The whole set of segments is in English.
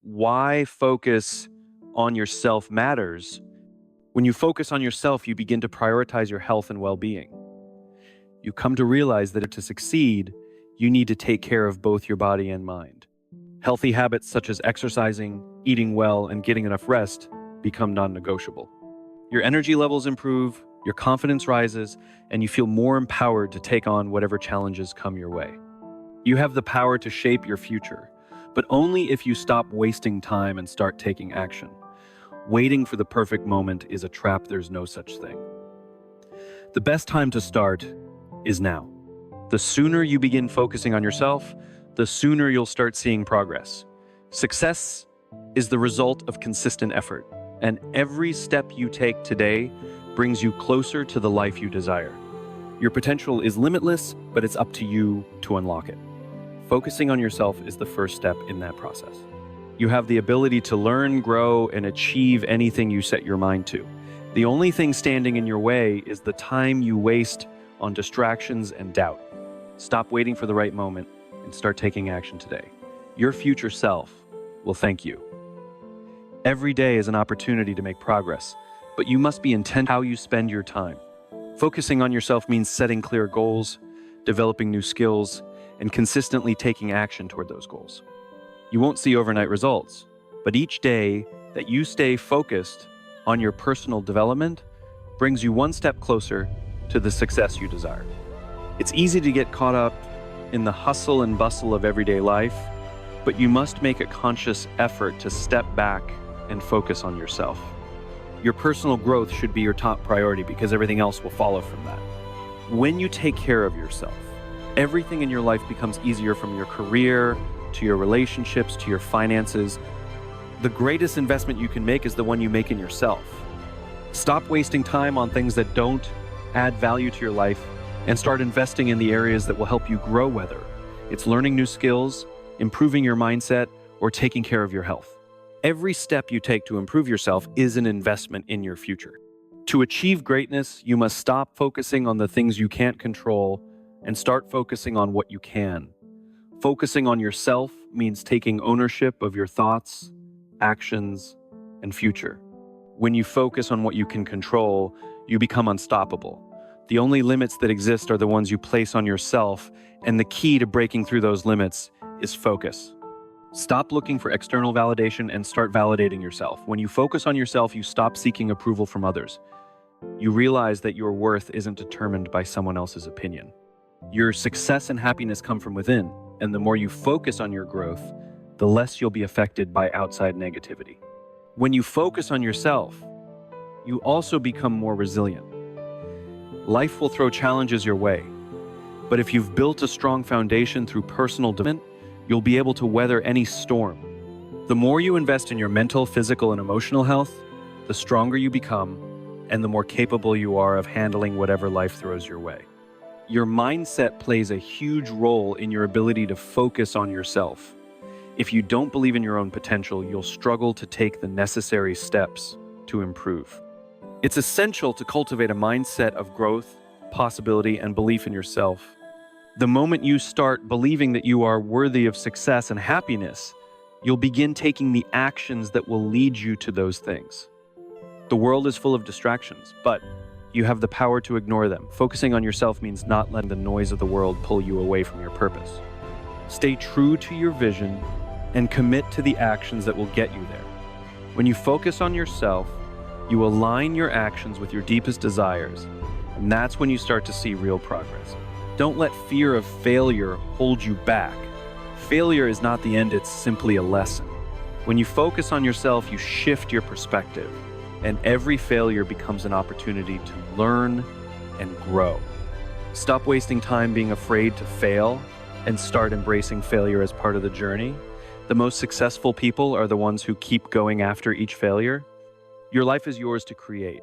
why focus on yourself matters. When you focus on yourself, you begin to prioritize your health and well-being. You come to realize that to succeed, you need to take care of both your body and mind. Healthy habits such as exercising, eating well, and getting enough rest become non-negotiable. Your energy levels improve, your confidence rises, and you feel more empowered to take on whatever challenges come your way. You have the power to shape your future, but only if you stop wasting time and start taking action. Waiting for the perfect moment is a trap. There's no such thing. The best time to start is now. The sooner you begin focusing on yourself, the sooner you'll start seeing progress. Success is the result of consistent effort, and every step you take today brings you closer to the life you desire. Your potential is limitless, but it's up to you to unlock it. Focusing on yourself is the first step in that process. You have the ability to learn, grow, and achieve anything you set your mind to. The only thing standing in your way is the time you waste on distractions and doubt. Stop waiting for the right moment and start taking action today. Your future self will thank you. Every day is an opportunity to make progress, but you must be intentional how you spend your time. Focusing on yourself means setting clear goals, developing new skills, and consistently taking action toward those goals. You won't see overnight results, but each day that you stay focused on your personal development brings you one step closer to the success you desire. It's easy to get caught up in the hustle and bustle of everyday life, but you must make a conscious effort to step back and focus on yourself. Your personal growth should be your top priority because everything else will follow from that. When you take care of yourself, everything in your life becomes easier, from your career to your relationships to your finances. The greatest investment you can make is the one you make in yourself. Stop wasting time on things that don't add value to your life and start investing in the areas that will help you grow, whether it's learning new skills, improving your mindset, or taking care of your health. Every step you take to improve yourself is an investment in your future. To achieve greatness, you must stop focusing on the things you can't control and start focusing on what you can. Focusing on yourself means taking ownership of your thoughts, actions, and future. When you focus on what you can control, you become unstoppable. The only limits that exist are the ones you place on yourself, and the key to breaking through those limits is focus. Stop looking for external validation and start validating yourself. When you focus on yourself, you stop seeking approval from others. You realize that your worth isn't determined by someone else's opinion. Your success and happiness come from within, and the more you focus on your growth, the less you'll be affected by outside negativity. When you focus on yourself, you also become more resilient. Life will throw challenges your way, but if you've built a strong foundation through personal development, you'll be able to weather any storm. The more you invest in your mental, physical, and emotional health, the stronger you become, and the more capable you are of handling whatever life throws your way. Your mindset plays a huge role in your ability to focus on yourself. If you don't believe in your own potential, you'll struggle to take the necessary steps to improve. It's essential to cultivate a mindset of growth, possibility, and belief in yourself. The moment you start believing that you are worthy of success and happiness, you'll begin taking the actions that will lead you to those things. The world is full of distractions, but you have the power to ignore them. Focusing on yourself means not letting the noise of the world pull you away from your purpose. Stay true to your vision and commit to the actions that will get you there. When you focus on yourself, you align your actions with your deepest desires, and that's when you start to see real progress. Don't let fear of failure hold you back. Failure is not the end, it's simply a lesson. When you focus on yourself, you shift your perspective, and every failure becomes an opportunity to learn and grow. Stop wasting time being afraid to fail and start embracing failure as part of the journey. The most successful people are the ones who keep going after each failure. Your life is yours to create.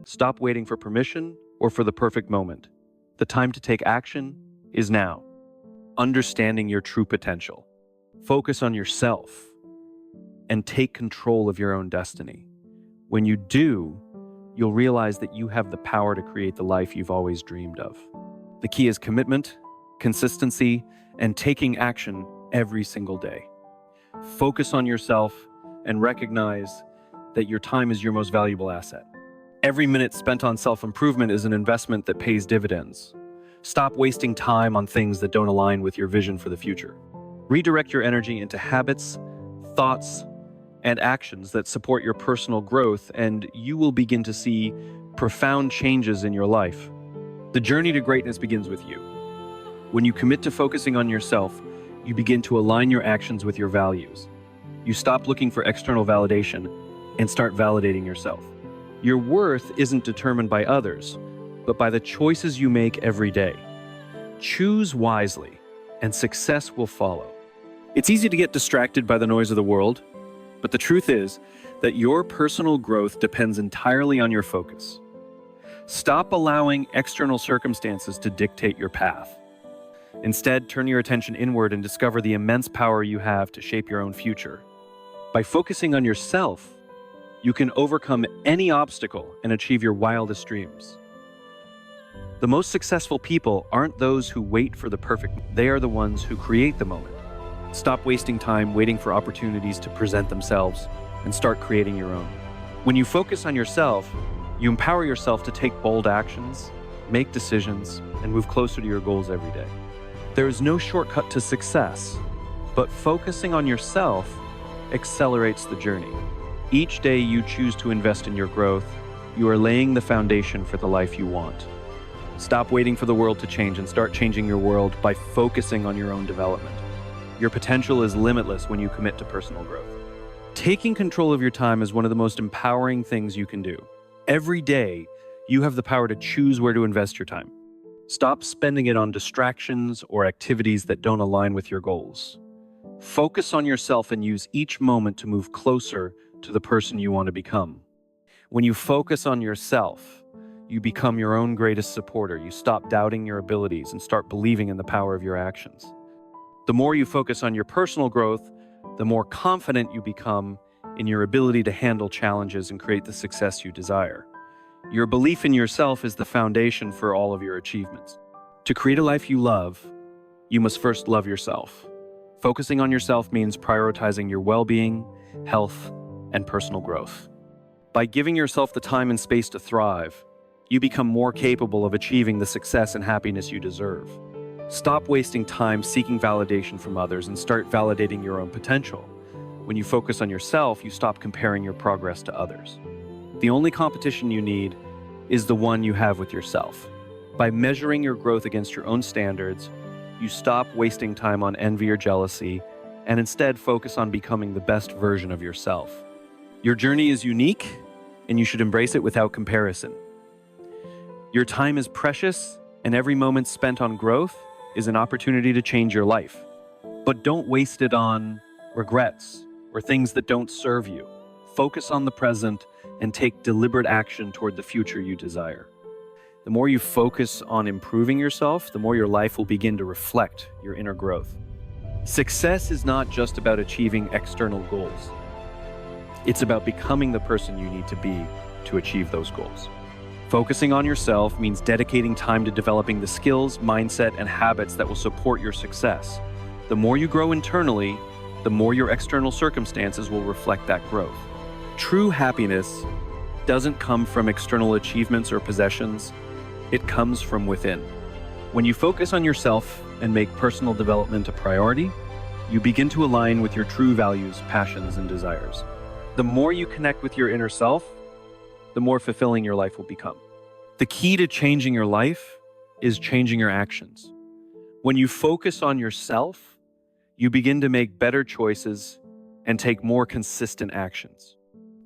Stop waiting for permission or for the perfect moment. The time to take action is now. Understanding your true potential. Focus on yourself and take control of your own destiny. When you do, you'll realize that you have the power to create the life you've always dreamed of. The key is commitment, consistency, and taking action every single day. Focus on yourself and recognize that your time is your most valuable asset. Every minute spent on self-improvement is an investment that pays dividends. Stop wasting time on things that don't align with your vision for the future. Redirect your energy into habits, thoughts, and actions that support your personal growth, and you will begin to see profound changes in your life. The journey to greatness begins with you. When you commit to focusing on yourself, you begin to align your actions with your values. You stop looking for external validation and start validating yourself. Your worth isn't determined by others, but by the choices you make every day. Choose wisely, and success will follow. It's easy to get distracted by the noise of the world, but the truth is that your personal growth depends entirely on your focus. Stop allowing external circumstances to dictate your path. Instead, turn your attention inward and discover the immense power you have to shape your own future. By focusing on yourself, you can overcome any obstacle and achieve your wildest dreams. The most successful people aren't those who wait for the perfect moment. They are the ones who create the moment. Stop wasting time waiting for opportunities to present themselves and start creating your own. When you focus on yourself, you empower yourself to take bold actions, make decisions, and move closer to your goals every day. There is no shortcut to success, but focusing on yourself accelerates the journey. Each day you choose to invest in your growth, you are laying the foundation for the life you want. Stop waiting for the world to change and start changing your world by focusing on your own development. Your potential is limitless when you commit to personal growth. Taking control of your time is one of the most empowering things you can do. Every day, you have the power to choose where to invest your time. Stop spending it on distractions or activities that don't align with your goals. Focus on yourself and use each moment to move closer to the person you want to become. When you focus on yourself, you become your own greatest supporter. You stop doubting your abilities and start believing in the power of your actions. The more you focus on your personal growth, the more confident you become in your ability to handle challenges and create the success you desire. Your belief in yourself is the foundation for all of your achievements. To create a life you love, you must first love yourself. Focusing on yourself means prioritizing your well-being, health, and personal growth. By giving yourself the time and space to thrive, you become more capable of achieving the success and happiness you deserve. Stop wasting time seeking validation from others and start validating your own potential. When you focus on yourself, you stop comparing your progress to others. The only competition you need is the one you have with yourself. By measuring your growth against your own standards, you stop wasting time on envy or jealousy and instead focus on becoming the best version of yourself. Your journey is unique, and you should embrace it without comparison. Your time is precious, and every moment spent on growth is an opportunity to change your life. But don't waste it on regrets or things that don't serve you. Focus on the present and take deliberate action toward the future you desire. The more you focus on improving yourself, the more your life will begin to reflect your inner growth. Success is not just about achieving external goals. It's about becoming the person you need to be to achieve those goals. Focusing on yourself means dedicating time to developing the skills, mindset, and habits that will support your success. The more you grow internally, the more your external circumstances will reflect that growth. True happiness doesn't come from external achievements or possessions. It comes from within. When you focus on yourself and make personal development a priority, you begin to align with your true values, passions, and desires. The more you connect with your inner self, the more fulfilling your life will become. The key to changing your life is changing your actions. When you focus on yourself, you begin to make better choices and take more consistent actions.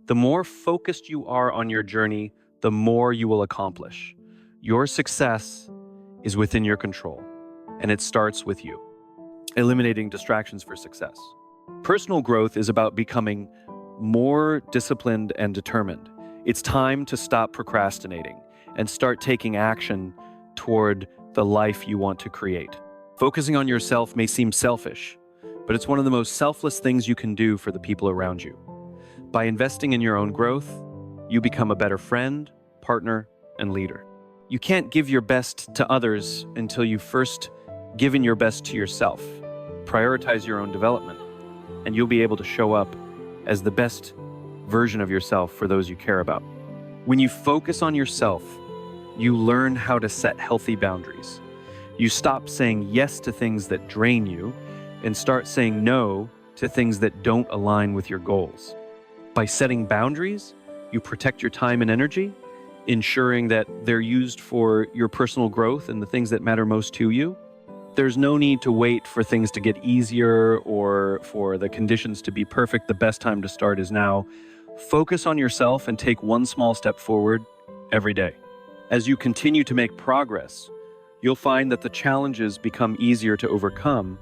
The more focused you are on your journey, the more you will accomplish. Your success is within your control, and it starts with you. Eliminating distractions for success. Personal growth is about becoming more disciplined and determined. It's time to stop procrastinating and start taking action toward the life you want to create. Focusing on yourself may seem selfish, but it's one of the most selfless things you can do for the people around you. By investing in your own growth, you become a better friend, partner, and leader. You can't give your best to others until you've first given your best to yourself. Prioritize your own development. and you'll be able to show up as the best version of yourself for those you care about. When you focus on yourself, you learn how to set healthy boundaries. You stop saying yes to things that drain you and start saying no to things that don't align with your goals. By setting boundaries, you protect your time and energy, ensuring that they're used for your personal growth and the things that matter most to you. There's no need to wait for things to get easier or for the conditions to be perfect. The best time to start is now. Focus on yourself and take one small step forward every day. As you continue to make progress, you'll find that the challenges become easier to overcome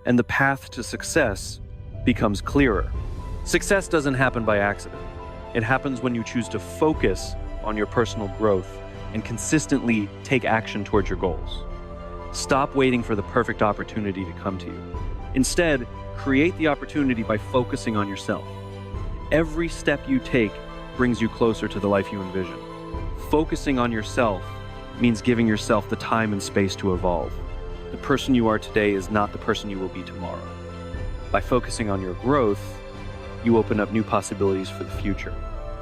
and the path to success becomes clearer. Success doesn't happen by accident. It happens when you choose to focus on your personal growth and consistently take action towards your goals. Stop waiting for the perfect opportunity to come to you. Instead, create the opportunity by focusing on yourself. Every step you take brings you closer to the life you envision. Focusing on yourself means giving yourself the time and space to evolve. The person you are today is not the person you will be tomorrow. By focusing on your growth, you open up new possibilities for the future.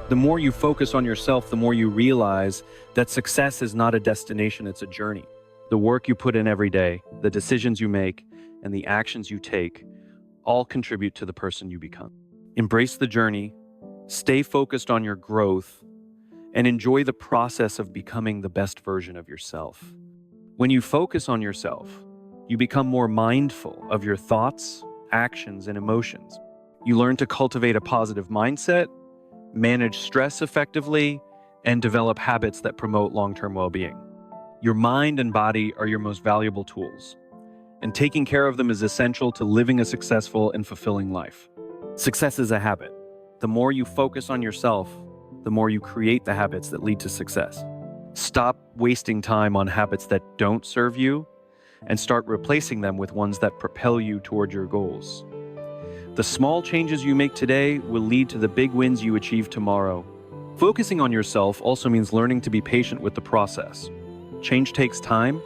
The more you focus on yourself, the more you realize that success is not a destination, it's a journey. The work you put in every day, the decisions you make, and the actions you take all contribute to the person you become. Embrace the journey, stay focused on your growth, and enjoy the process of becoming the best version of yourself. When you focus on yourself, you become more mindful of your thoughts, actions, and emotions. You learn to cultivate a positive mindset, manage stress effectively, and develop habits that promote long-term well-being. Your mind and body are your most valuable tools, and taking care of them is essential to living a successful and fulfilling life. Success is a habit. The more you focus on yourself, the more you create the habits that lead to success. Stop wasting time on habits that don't serve you and start replacing them with ones that propel you toward your goals. The small changes you make today will lead to the big wins you achieve tomorrow. Focusing on yourself also means learning to be patient with the process. Change takes time,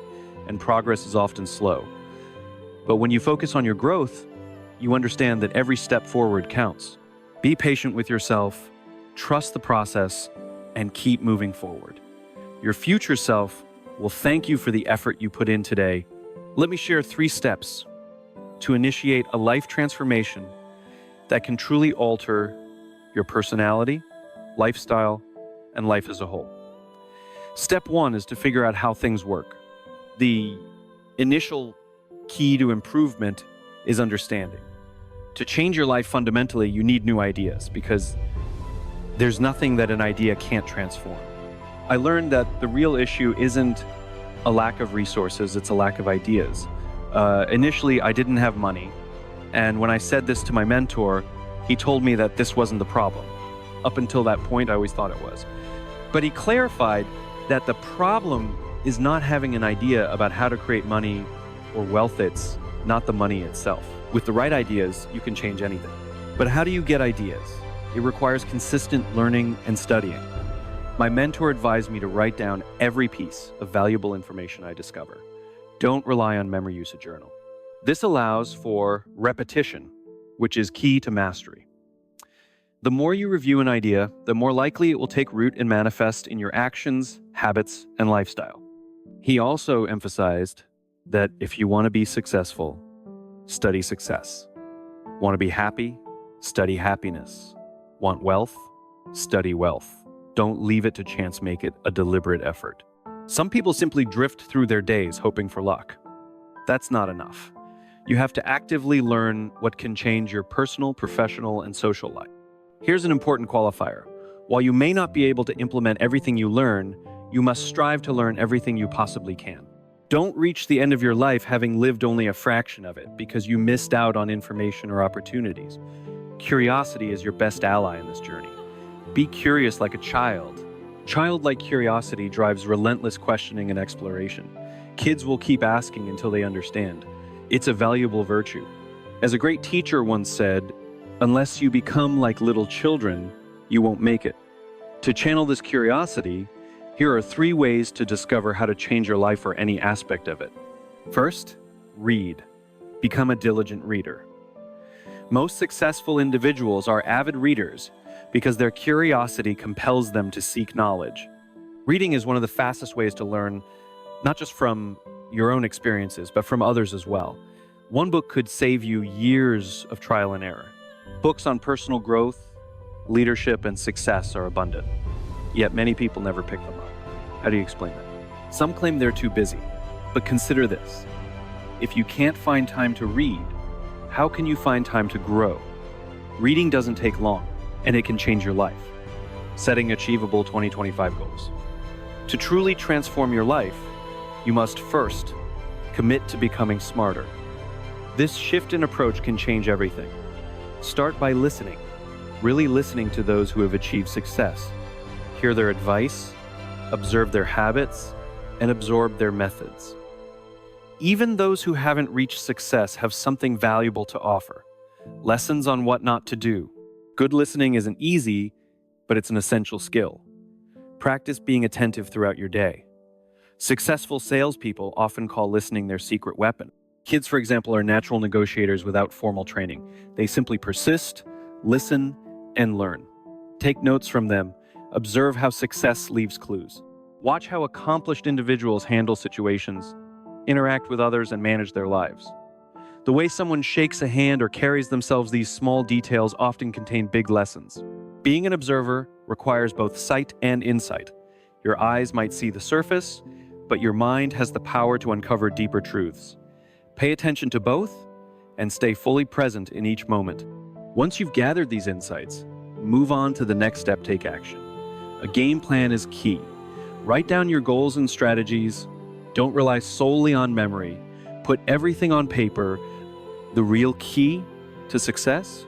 and progress is often slow. But when you focus on your growth, you understand that every step forward counts. Be patient with yourself, trust the process, and keep moving forward. Your future self will thank you for the effort you put in today. Let me share 3 steps to initiate a life transformation that can truly alter your personality, lifestyle, and life as a whole. Step 1 is to figure out how things work. The initial key to improvement is understanding. To change your life fundamentally, you need new ideas because there's nothing that an idea can't transform. I learned that the real issue isn't a lack of resources, it's a lack of ideas. Initially, I didn't have money, and when I said this to my mentor, he told me that this wasn't the problem. Up until that point, I always thought it was. But he clarified that the problem is not having an idea about how to create money or wealth, it's not the money itself. With the right ideas, you can change anything. But how do you get ideas? It requires consistent learning and studying. My mentor advised me to write down every piece of valuable information I discover. Don't rely on memory, use a journal. This allows for repetition, which is key to mastery. The more you review an idea, the more likely it will take root and manifest in your actions, habits, and lifestyle. He also emphasized that if you want to be successful, study success. Want to be happy? Study happiness. Want wealth? Study wealth. Don't leave it to chance, make it a deliberate effort. Some people simply drift through their days hoping for luck. That's not enough. You have to actively learn what can change your personal, professional, and social life. Here's an important qualifier. While you may not be able to implement everything you learn, you must strive to learn everything you possibly can. Don't reach the end of your life having lived only a fraction of it because you missed out on information or opportunities. Curiosity is your best ally in this journey. Be curious like a child. Childlike curiosity drives relentless questioning and exploration. Kids will keep asking until they understand. It's a valuable virtue. As a great teacher once said, "Unless you become like little children, you won't make it." To channel this curiosity, here are 3 ways to discover how to change your life or any aspect of it. First, read. Become a diligent reader. Most successful individuals are avid readers because their curiosity compels them to seek knowledge. Reading is one of the fastest ways to learn, not just from your own experiences, but from others as well. One book could save you years of trial and error. Books on personal growth, leadership, and success are abundant, yet many people never pick them up. How do you explain that? Some claim they're too busy, but consider this. If you can't find time to read, how can you find time to grow? Reading doesn't take long, and it can change your life. Setting achievable 2025 goals. To truly transform your life, you must first commit to becoming smarter. This shift in approach can change everything. Start by listening, really listening to those who have achieved success. Hear their advice, observe their habits, and absorb their methods. Even those who haven't reached success have something valuable to offer. Lessons on what not to do. Good listening isn't easy, but it's an essential skill. Practice being attentive throughout your day. Successful salespeople often call listening their secret weapon. Kids, for example, are natural negotiators without formal training. They simply persist, listen, and learn. Take notes from them. Observe how success leaves clues. Watch how accomplished individuals handle situations, interact with others, and manage their lives. The way someone shakes a hand or carries themselves, these small details often contain big lessons. Being an observer requires both sight and insight. Your eyes might see the surface, but your mind has the power to uncover deeper truths. Pay attention to both and stay fully present in each moment. Once you've gathered these insights, move on to the next step, take action. A game plan is key. Write down your goals and strategies. Don't rely solely on memory. Put everything on paper. The real key to success?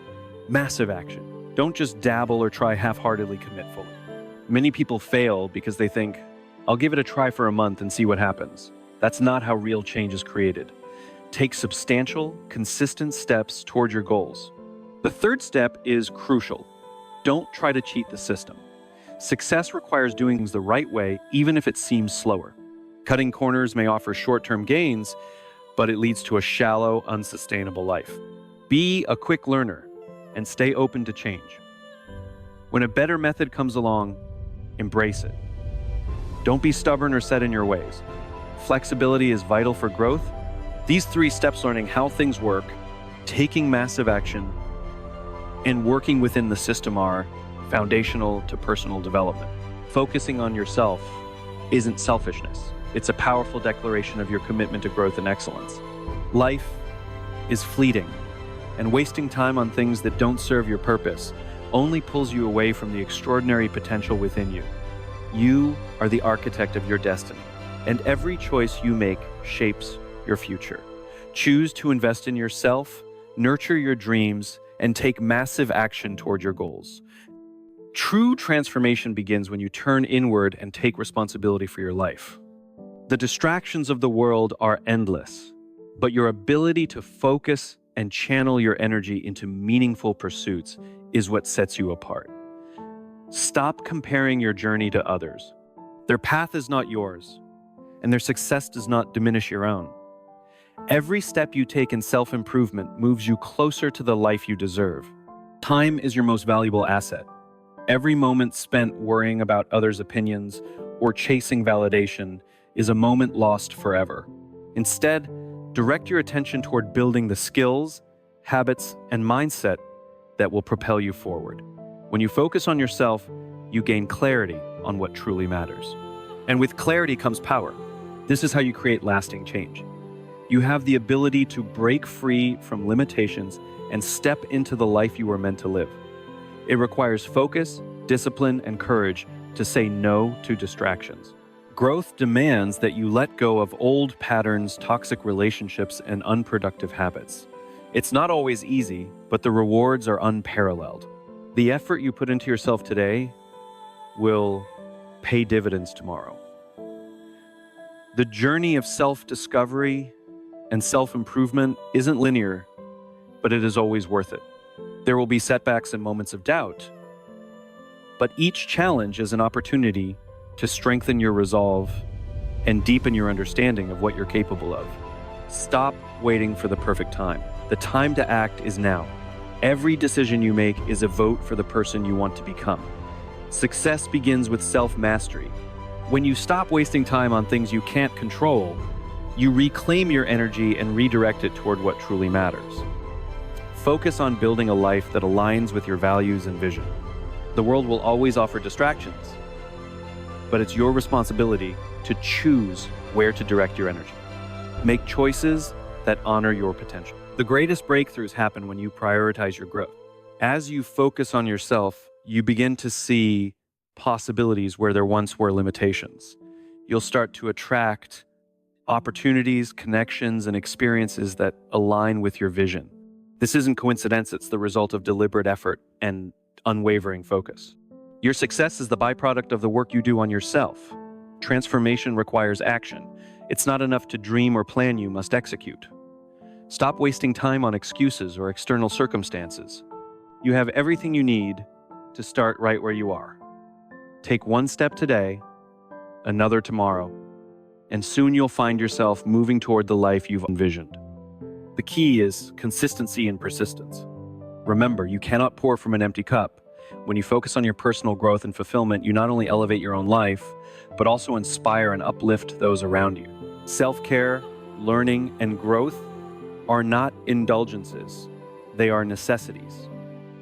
Massive action. Don't just dabble or try half-heartedly, commit fully. Many people fail because they think, I'll give it a try for a month and see what happens. That's not how real change is created. Take substantial, consistent steps toward your goals. The third step is crucial. Don't try to cheat the system. Success requires doing things the right way, even if it seems slower. Cutting corners may offer short-term gains, but it leads to a shallow, unsustainable life. Be a quick learner and stay open to change. When a better method comes along, embrace it. Don't be stubborn or set in your ways. Flexibility is vital for growth. These 3 steps, learning how things work, taking massive action, and working within the system, are foundational to personal development. Focusing on yourself isn't selfishness. It's a powerful declaration of your commitment to growth and excellence. Life is fleeting, and wasting time on things that don't serve your purpose only pulls you away from the extraordinary potential within you. You are the architect of your destiny, and every choice you make shapes your future. Choose to invest in yourself, nurture your dreams, and take massive action toward your goals. True transformation begins when you turn inward and take responsibility for your life. The distractions of the world are endless, but your ability to focus and channel your energy into meaningful pursuits is what sets you apart. Stop comparing your journey to others. Their path is not yours, and their success does not diminish your own. Every step you take in self-improvement moves you closer to the life you deserve. Time is your most valuable asset. Every moment spent worrying about others' opinions or chasing validation is a moment lost forever. Instead, direct your attention toward building the skills, habits, and mindset that will propel you forward. When you focus on yourself, you gain clarity on what truly matters. And with clarity comes power. This is how you create lasting change. You have the ability to break free from limitations and step into the life you were meant to live. It requires focus, discipline, and courage to say no to distractions. Growth demands that you let go of old patterns, toxic relationships, and unproductive habits. It's not always easy, but the rewards are unparalleled. The effort you put into yourself today will pay dividends tomorrow. The journey of self-discovery and self-improvement isn't linear, but it is always worth it. There will be setbacks and moments of doubt, but each challenge is an opportunity to strengthen your resolve and deepen your understanding of what you're capable of. Stop waiting for the perfect time. The time to act is now. Every decision you make is a vote for the person you want to become. Success begins with self-mastery. When you stop wasting time on things you can't control, you reclaim your energy and redirect it toward what truly matters. Focus on building a life that aligns with your values and vision. The world will always offer distractions, but it's your responsibility to choose where to direct your energy. Make choices that honor your potential. The greatest breakthroughs happen when you prioritize your growth. As you focus on yourself, you begin to see possibilities where there once were limitations. You'll start to attract opportunities, connections, and experiences that align with your vision. This isn't coincidence, it's the result of deliberate effort and unwavering focus. Your success is the byproduct of the work you do on yourself. Transformation requires action. It's not enough to dream or plan, you must execute. Stop wasting time on excuses or external circumstances. You have everything you need to start right where you are. Take one step today, another tomorrow, and soon you'll find yourself moving toward the life you've envisioned. The key is consistency and persistence. Remember, you cannot pour from an empty cup. When you focus on your personal growth and fulfillment, you not only elevate your own life, but also inspire and uplift those around you. Self-care, learning, and growth are not indulgences. They are necessities.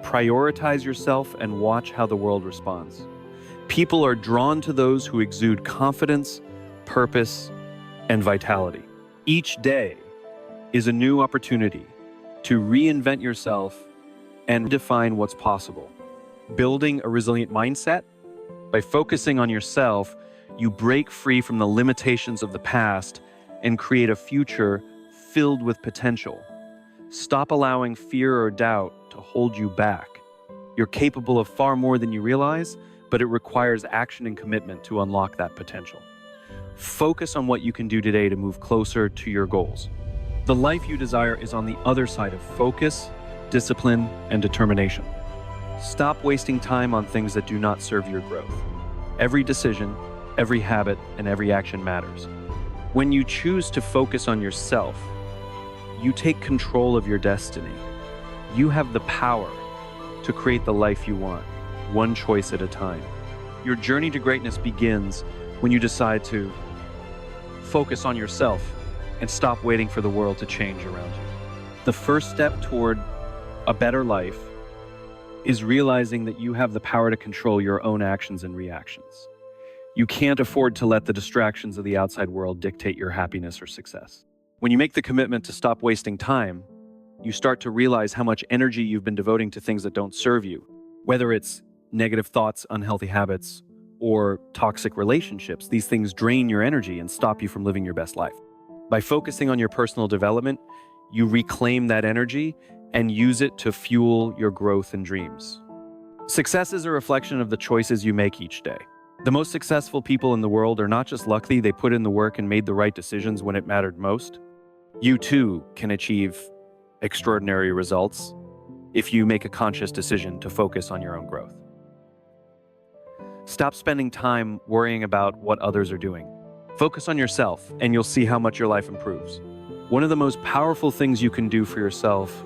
Prioritize yourself and watch how the world responds. People are drawn to those who exude confidence, purpose, and vitality. Each day is a new opportunity to reinvent yourself and define what's possible. Building a resilient mindset, by focusing on yourself, you break free from the limitations of the past and create a future filled with potential. Stop allowing fear or doubt to hold you back. You're capable of far more than you realize, but it requires action and commitment to unlock that potential. Focus on what you can do today to move closer to your goals. The life you desire is on the other side of focus, discipline, and determination. Stop wasting time on things that do not serve your growth. Every decision, every habit, and every action matters. When you choose to focus on yourself, you take control of your destiny. You have the power to create the life you want, one choice at a time. Your journey to greatness begins when you decide to focus on yourself and stop waiting for the world to change around you. The first step toward a better life is realizing that you have the power to control your own actions and reactions. You can't afford to let the distractions of the outside world dictate your happiness or success. When you make the commitment to stop wasting time, you start to realize how much energy you've been devoting to things that don't serve you, whether it's negative thoughts, unhealthy habits, or toxic relationships. These things drain your energy and stop you from living your best life. By focusing on your personal development, you reclaim that energy and use it to fuel your growth and dreams. Success is a reflection of the choices you make each day. The most successful people in the world are not just lucky, they put in the work and made the right decisions when it mattered most. You too can achieve extraordinary results if you make a conscious decision to focus on your own growth. Stop spending time worrying about what others are doing. Focus on yourself and you'll see how much your life improves. One of the most powerful things you can do for yourself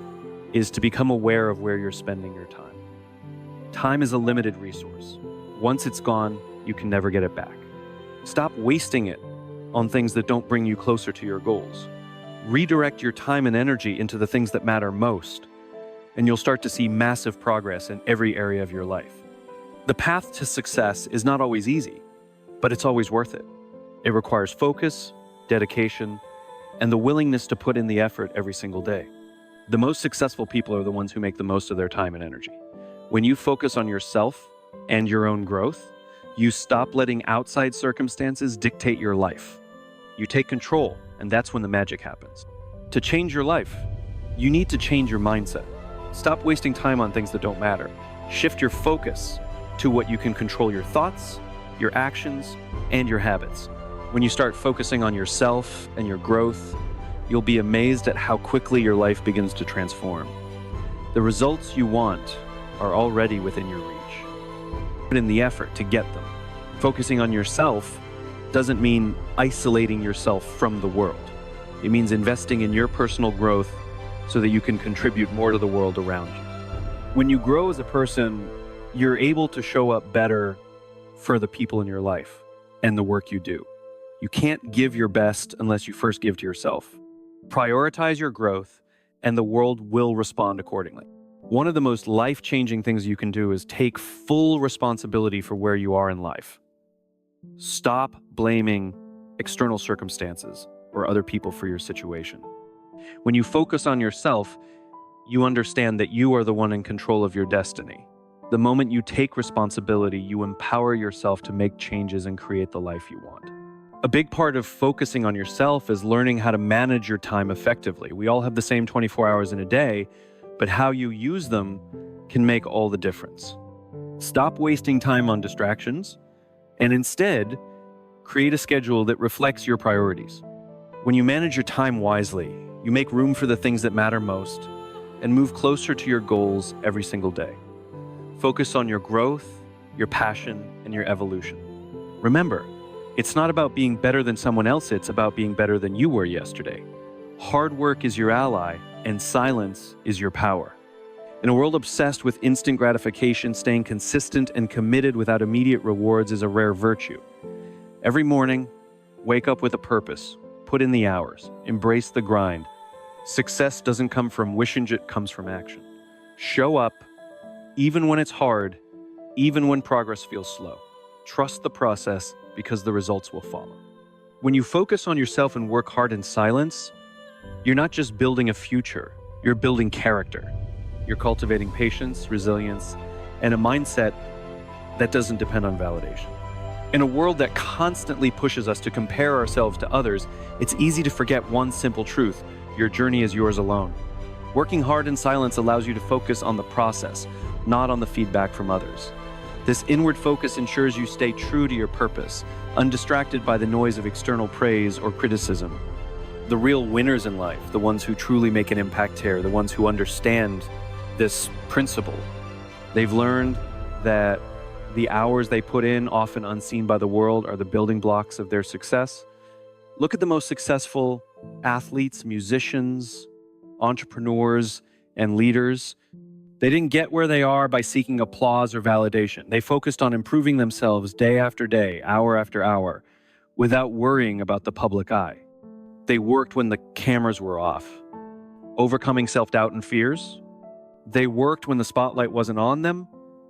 is to become aware of where you're spending your time. Time is a limited resource. Once it's gone, you can never get it back. Stop wasting it on things that don't bring you closer to your goals. Redirect your time and energy into the things that matter most, and you'll start to see massive progress in every area of your life. The path to success is not always easy, but it's always worth it. It requires focus, dedication, and the willingness to put in the effort every single day. The most successful people are the ones who make the most of their time and energy. When you focus on yourself and your own growth, you stop letting outside circumstances dictate your life. You take control, and that's when the magic happens. To change your life, you need to change your mindset. Stop wasting time on things that don't matter. Shift your focus to what you can control: your thoughts, your actions, and your habits. When you start focusing on yourself and your growth, you'll be amazed at how quickly your life begins to transform. The results you want are already within your reach. Put in the effort to get them. Focusing on yourself doesn't mean isolating yourself from the world. It means investing in your personal growth so that you can contribute more to the world around you. When you grow as a person, you're able to show up better for the people in your life and the work you do. You can't give your best unless you first give to yourself. Prioritize your growth, and the world will respond accordingly. One of the most life-changing things you can do is take full responsibility for where you are in life. Stop blaming external circumstances or other people for your situation. When you focus on yourself, you understand that you are the one in control of your destiny. The moment you take responsibility, you empower yourself to make changes and create the life you want. A big part of focusing on yourself is learning how to manage your time effectively. We all have the same 24 hours in a day, but how you use them can make all the difference. Stop wasting time on distractions and instead create a schedule that reflects your priorities. When you manage your time wisely, you make room for the things that matter most and move closer to your goals every single day. Focus on your growth, your passion, and your evolution. Remember, it's not about being better than someone else, it's about being better than you were yesterday. Hard work is your ally, and silence is your power. In a world obsessed with instant gratification, staying consistent and committed without immediate rewards is a rare virtue. Every morning, wake up with a purpose, put in the hours, embrace the grind. Success doesn't come from wishing, it comes from action. Show up, even when it's hard, even when progress feels slow. Trust the process because the results will follow. When you focus on yourself and work hard in silence, you're not just building a future, you're building character. You're cultivating patience, resilience, and a mindset that doesn't depend on validation. In a world that constantly pushes us to compare ourselves to others, it's easy to forget one simple truth: your journey is yours alone. Working hard in silence allows you to focus on the process, not on the feedback from others. This inward focus ensures you stay true to your purpose, undistracted by the noise of external praise or criticism. The real winners in life, the ones who truly make an impact here, the ones who understand this principle. They've learned that the hours they put in, often unseen by the world, are the building blocks of their success. Look at the most successful athletes, musicians, entrepreneurs, and leaders. They didn't get where they are by seeking applause or validation. They focused on improving themselves day after day, hour after hour, without worrying about the public eye. They worked when the cameras were off, overcoming self-doubt and fears. They worked when the spotlight wasn't on them,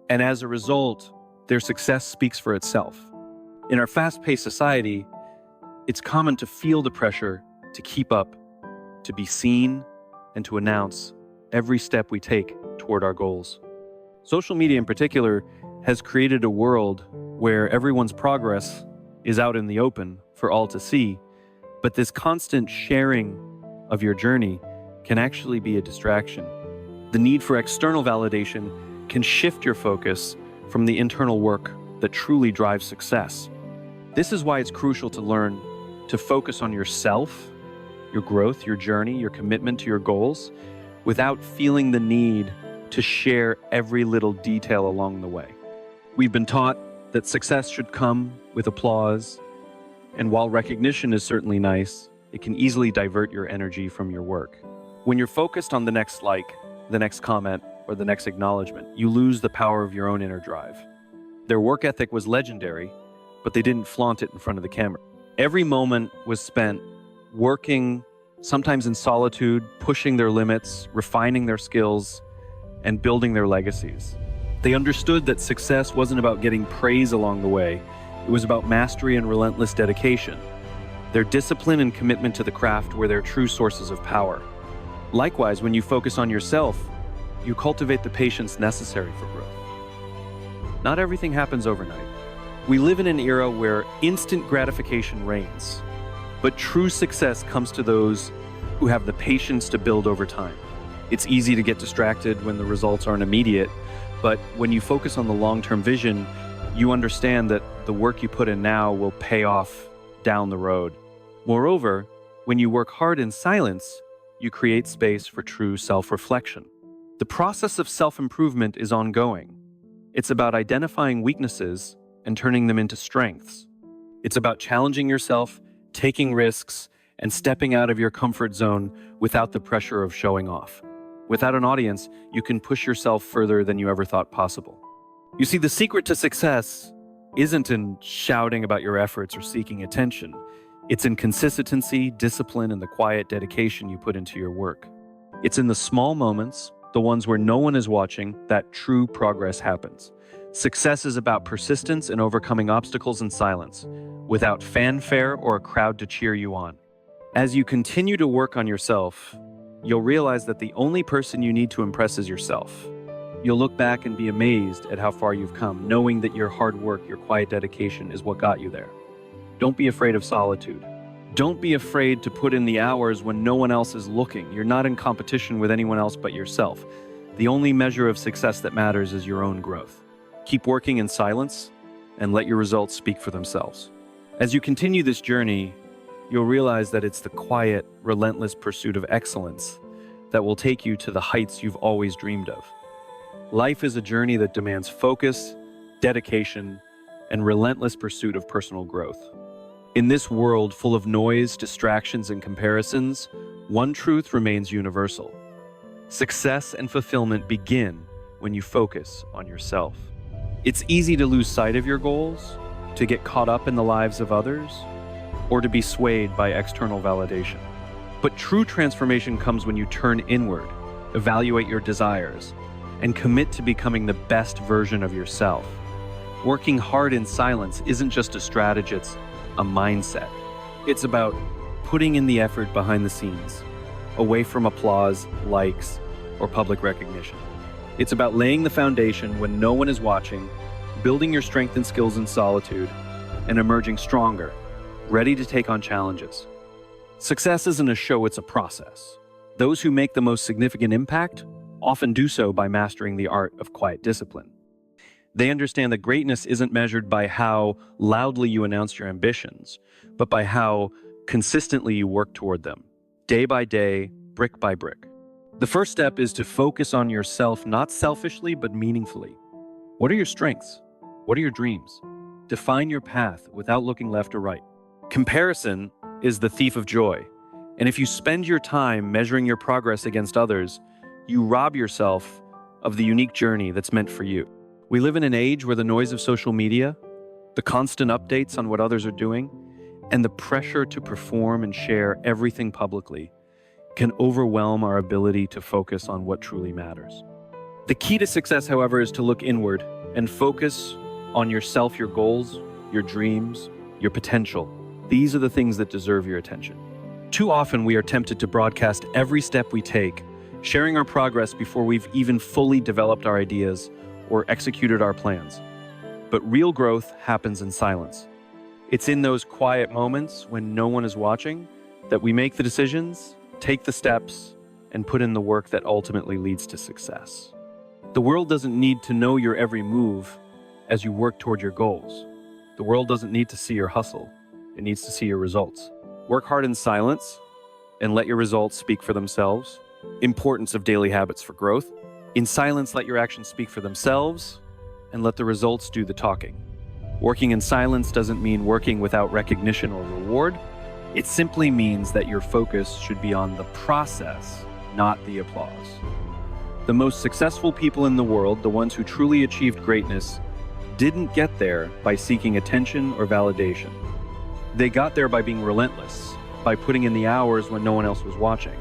and as a result, their success speaks for itself. In our fast-paced society, it's common to feel the pressure to keep up, to be seen, and to announce every step we take toward our goals. Social media in particular has created a world where everyone's progress is out in the open for all to see, but this constant sharing of your journey can actually be a distraction. The need for external validation can shift your focus from the internal work that truly drives success. This is why it's crucial to learn to focus on yourself, your growth, your journey, your commitment to your goals, without feeling the need to share every little detail along the way. We've been taught that success should come with applause, and while recognition is certainly nice, it can easily divert your energy from your work. When you're focused on the next like, the next comment, or the next acknowledgement, you lose the power of your own inner drive. Their work ethic was legendary, but they didn't flaunt it in front of the camera. Every moment was spent working, sometimes in solitude, pushing their limits, refining their skills, and building their legacies. They understood that success wasn't about getting praise along the way. It was about mastery and relentless dedication. Their discipline and commitment to the craft were their true sources of power. Likewise, when you focus on yourself, you cultivate the patience necessary for growth. Not everything happens overnight. We live in an era where instant gratification reigns, but true success comes to those who have the patience to build over time. It's easy to get distracted when the results aren't immediate, but when you focus on the long-term vision, you understand that the work you put in now will pay off down the road. Moreover, when you work hard in silence, you create space for true self-reflection. The process of self-improvement is ongoing. It's about identifying weaknesses and turning them into strengths. It's about challenging yourself, taking risks, and stepping out of your comfort zone without the pressure of showing off. Without an audience, you can push yourself further than you ever thought possible. You see, the secret to success isn't in shouting about your efforts or seeking attention. It's in consistency, discipline, and the quiet dedication you put into your work. It's in the small moments, the ones where no one is watching, that true progress happens. Success is about persistence and overcoming obstacles in silence, without fanfare or a crowd to cheer you on. As you continue to work on yourself, you'll realize that the only person you need to impress is yourself. You'll look back and be amazed at how far you've come, knowing that your hard work, your quiet dedication is what got you there. Don't be afraid of solitude. Don't be afraid to put in the hours when no one else is looking. You're not in competition with anyone else but yourself. The only measure of success that matters is your own growth. Keep working in silence and let your results speak for themselves. As you continue this journey, you'll realize that it's the quiet, relentless pursuit of excellence that will take you to the heights you've always dreamed of. Life is a journey that demands focus, dedication, and relentless pursuit of personal growth. In this world full of noise, distractions, and comparisons, one truth remains universal. Success and fulfillment begin when you focus on yourself. It's easy to lose sight of your goals, to get caught up in the lives of others, or to be swayed by external validation. But true transformation comes when you turn inward, evaluate your desires, and commit to becoming the best version of yourself. Working hard in silence isn't just a strategy, it's a mindset. It's about putting in the effort behind the scenes, away from applause, likes, or public recognition. It's about laying the foundation when no one is watching, building your strength and skills in solitude, and emerging stronger, ready to take on challenges. Success isn't a show, it's a process. Those who make the most significant impact often do so by mastering the art of quiet discipline. They understand that greatness isn't measured by how loudly you announce your ambitions, but by how consistently you work toward them, day by day, brick by brick. The first step is to focus on yourself, not selfishly, but meaningfully. What are your strengths? What are your dreams? Define your path without looking left or right. Comparison is the thief of joy, and if you spend your time measuring your progress against others, you rob yourself of the unique journey that's meant for you. We live in an age where the noise of social media, the constant updates on what others are doing, and the pressure to perform and share everything publicly can overwhelm our ability to focus on what truly matters. The key to success, however, is to look inward and focus on yourself, your goals, your dreams, your potential. These are the things that deserve your attention. Too often we are tempted to broadcast every step we take, sharing our progress before we've even fully developed our ideas or executed our plans. But real growth happens in silence. It's in those quiet moments when no one is watching that we make the decisions, take the steps, and put in the work that ultimately leads to success. The world doesn't need to know your every move as you work toward your goals. The world doesn't need to see your hustle. It needs to see your results. Work hard in silence and let your results speak for themselves. Importance of daily habits for growth. In silence, let your actions speak for themselves and let the results do the talking. Working in silence doesn't mean working without recognition or reward. It simply means that your focus should be on the process, not the applause. The most successful people in the world, the ones who truly achieved greatness, didn't get there by seeking attention or validation. They got there by being relentless, by putting in the hours when no one else was watching.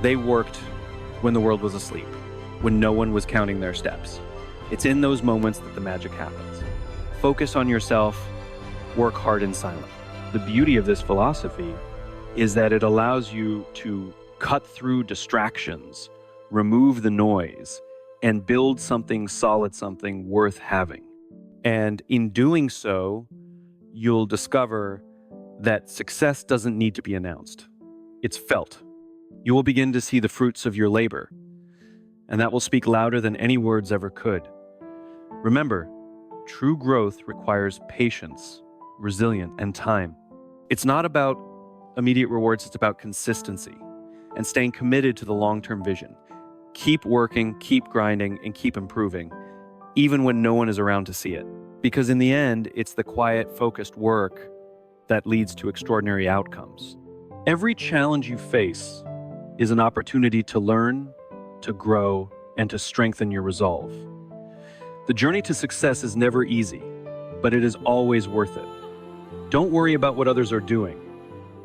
They worked when the world was asleep, when no one was counting their steps. It's in those moments that the magic happens. Focus on yourself, work hard in silence. The beauty of this philosophy is that it allows you to cut through distractions, remove the noise, and build something solid, something worth having. And in doing so, you'll discover that success doesn't need to be announced. It's felt. You will begin to see the fruits of your labor, and that will speak louder than any words ever could. Remember, true growth requires patience, resilience, and time. It's not about immediate rewards, it's about consistency and staying committed to the long-term vision. Keep working, keep grinding, and keep improving, even when no one is around to see it. Because in the end, it's the quiet, focused work that leads to extraordinary outcomes. Every challenge you face is an opportunity to learn, to grow, and to strengthen your resolve. The journey to success is never easy, but it is always worth it. Don't worry about what others are doing.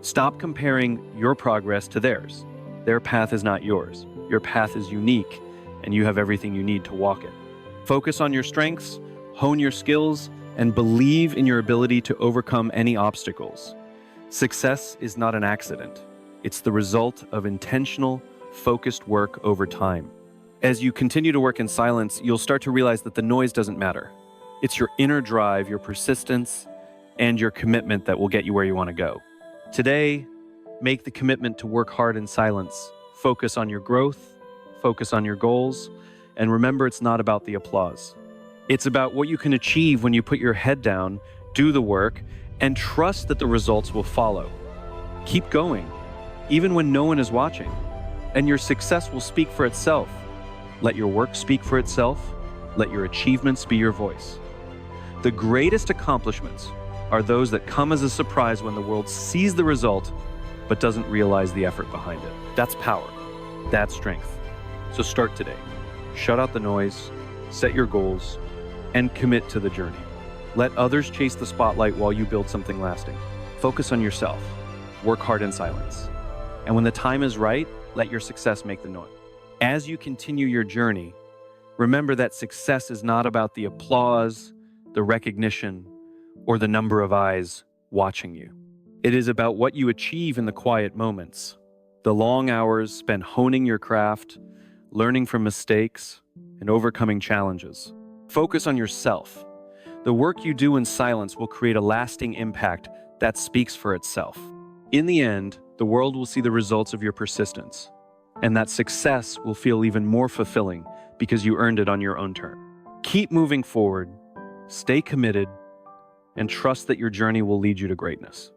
Stop comparing your progress to theirs. Their path is not yours. Your path is unique, and you have everything you need to walk it. Focus on your strengths, hone your skills, and believe in your ability to overcome any obstacles. Success is not an accident. It's the result of intentional, focused work over time. As you continue to work in silence, you'll start to realize that the noise doesn't matter. It's your inner drive, your persistence, and your commitment that will get you where you want to go. Today, make the commitment to work hard in silence. Focus on your growth, focus on your goals, and remember it's not about the applause. It's about what you can achieve when you put your head down, do the work, and trust that the results will follow. Keep going, even when no one is watching, and your success will speak for itself. Let your work speak for itself. Let your achievements be your voice. The greatest accomplishments are those that come as a surprise when the world sees the result but doesn't realize the effort behind it. That's power. That's strength. So start today. Shut out the noise, set your goals, and commit to the journey. Let others chase the spotlight while you build something lasting. Focus on yourself. Work hard in silence. And when the time is right, let your success make the noise. As you continue your journey, remember that success is not about the applause, the recognition, or the number of eyes watching you. It is about what you achieve in the quiet moments, the long hours spent honing your craft, learning from mistakes, and overcoming challenges. Focus on yourself. The work you do in silence will create a lasting impact that speaks for itself. In the end, the world will see the results of your persistence, and that success will feel even more fulfilling because you earned it on your own terms. Keep moving forward, stay committed, and trust that your journey will lead you to greatness.